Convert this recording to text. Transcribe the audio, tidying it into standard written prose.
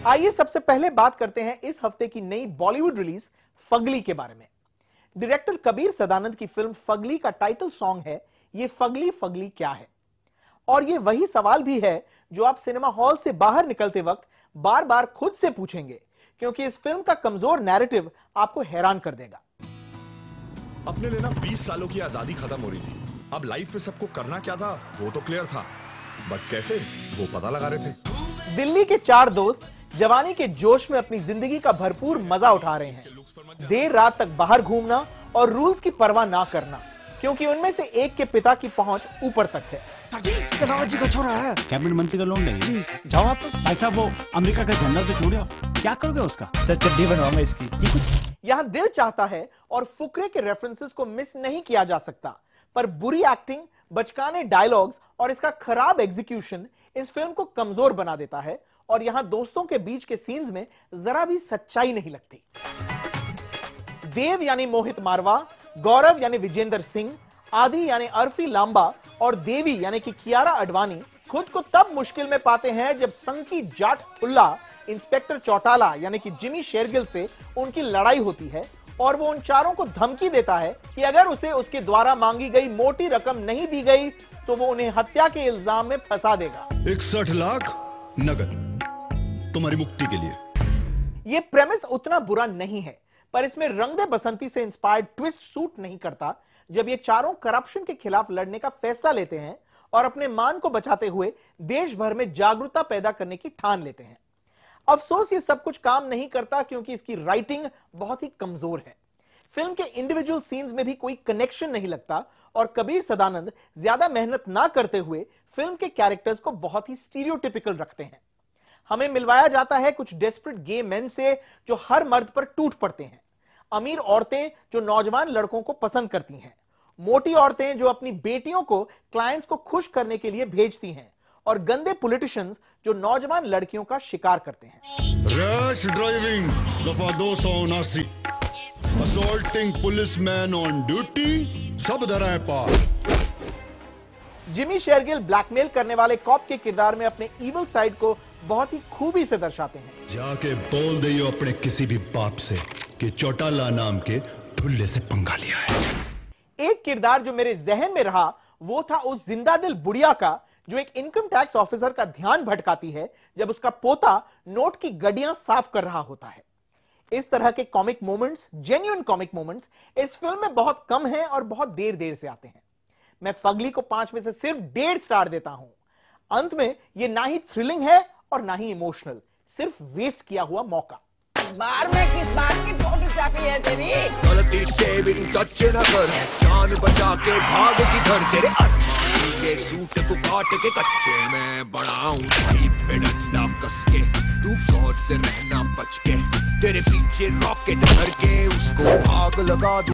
आइए सबसे पहले बात करते हैं इस हफ्ते की नई बॉलीवुड रिलीज फगली के बारे में। डायरेक्टर कबीर सदानंद की फिल्म फगली का टाइटल सॉन्ग है ये फगली फगली क्या है। और ये वही सवाल भी है जो आप सिनेमा हॉल से बाहर निकलते वक्त बार बार खुद से पूछेंगे, क्योंकि इस फिल्म का कमजोर नैरेटिव आपको हैरान कर देगा। अपने लेना 20 सालों की आजादी खत्म हो रही थी। अब लाइफ में सबको करना क्या था वो तो क्लियर था, बट कैसे वो पता लगा रहे थे। दिल्ली के 4 दोस्त जवानी के जोश में अपनी जिंदगी का भरपूर मजा उठा रहे हैं। देर रात तक बाहर घूमना और रूल्स की परवाह ना करना, क्योंकि उनमें से एक के पिता की पहुंच ऊपर तक है। जी का छोरा है, कैबिनेट मंत्री का लोन नहीं जाओ आप। भाई साहब, वो अमेरिका का झंडा तो छोड़ो, क्या करोगे उसका? सर चड्डी बनवाऊंगा इसकी। यहां दिल चाहता है और फुकरे के रेफरेंसेस को मिस नहीं किया जा सकता, पर बुरी एक्टिंग, बचकाने डायलॉग्स और इसका खराब एग्जीक्यूशन इस फिल्म को कमजोर बना देता है। और यहां दोस्तों के बीच के सीन्स में जरा भी सच्चाई नहीं लगती। देव यानी मोहित मारवा, गौरव यानी विजेंद्र सिंह, आदि यानी अर्फी लांबा और देवी यानी कि कियारा अडवाणी खुद को तब मुश्किल में पाते हैं जब संकी जाट खुल्ला इंस्पेक्टर चौटाला यानी कि जिमी शेरगिल से उनकी लड़ाई होती है और वो उन चारों को धमकी देता है कि अगर उसे उसके द्वारा मांगी गई मोटी रकम नहीं दी गई तो वो उन्हें हत्या के इल्जाम में फंसा देगा। 61 लाख नगद तुम्हारी मुक्ति के लिए। ये प्रेमिस उतना बुरा नहीं है, पर इसमें रंग दे बसंती से इंस्पायर्ड ट्विस्ट सूट नहीं करता जब ये चारों करप्शन के खिलाफ लड़ने का फैसला लेते हैं और अपने मान को बचाते हुए देश भर में जागरूकता पैदा करने की ठान लेते हैं। अफसोस ये सब कुछ काम नहीं करता क्योंकि इसकी राइटिंग बहुत ही कमजोर है। फिल्म के इंडिविजुअल सीन्स में भी कोई कनेक्शन नहीं लगता और कबीर सदानंद ज्यादा मेहनत ना करते हुए फिल्म के कैरेक्टर्स को बहुत ही स्टीरियोटिपिकल रखते हैं। हमें मिलवाया जाता है कुछ डेस्परेट गे मेन से जो हर मर्द पर टूट पड़ते हैं, अमीर औरतें जो नौजवान लड़कों को पसंद करती हैं, मोटी औरतें जो अपनी बेटियों को क्लाइंट्स को खुश करने के लिए भेजती हैं, और गंदे पॉलिटिशियंस जो नौजवान लड़कियों का शिकार करते हैं। रैश ड्राइविंग दफा 279, असॉल्टिंग पुलिसमैन ऑन ड्यूटी, सब धरा है पार। जिमी शेरगिल ब्लैकमेल करने वाले कॉप के किरदार में अपने इविल साइड को बहुत ही खूबी से दर्शाते हैं। जाके बोल दियो अपने किसी भी बाप से कि चौटाला नाम के ठुल्ले से पंगा लिया है। एक किरदार जो मेरे जहन में रहा वो था उस जिंदा दिल बुढ़िया का जो एक इनकम टैक्स ऑफिसर का ध्यान भटकाती है जब उसका पोता नोट की गड्डियां साफ कर रहा होता है। इस तरह के comic moments, genuine comic moments इस फिल्म में बहुत कम हैं और बहुत देर देर से आते हैं। मैं फगली को 5 में से सिर्फ 1.5 स्टार देता हूं। अंत में ये ना ही थ्रिलिंग है और ना ही इमोशनल, सिर्फ वेस्ट किया हुआ मौका। बार में किस बात की फोटोग्राफी है तेरी? गलती से भी टच न कर, जान बचा के भाग की घर, तेरे अरमान के सूट को काट के कच्चे में बढ़ाऊं जीप पे डंडा कस के, तू गौर से रहना बच के, तेरे पीछे रॉकेट भर के उसको आग लगा दूं।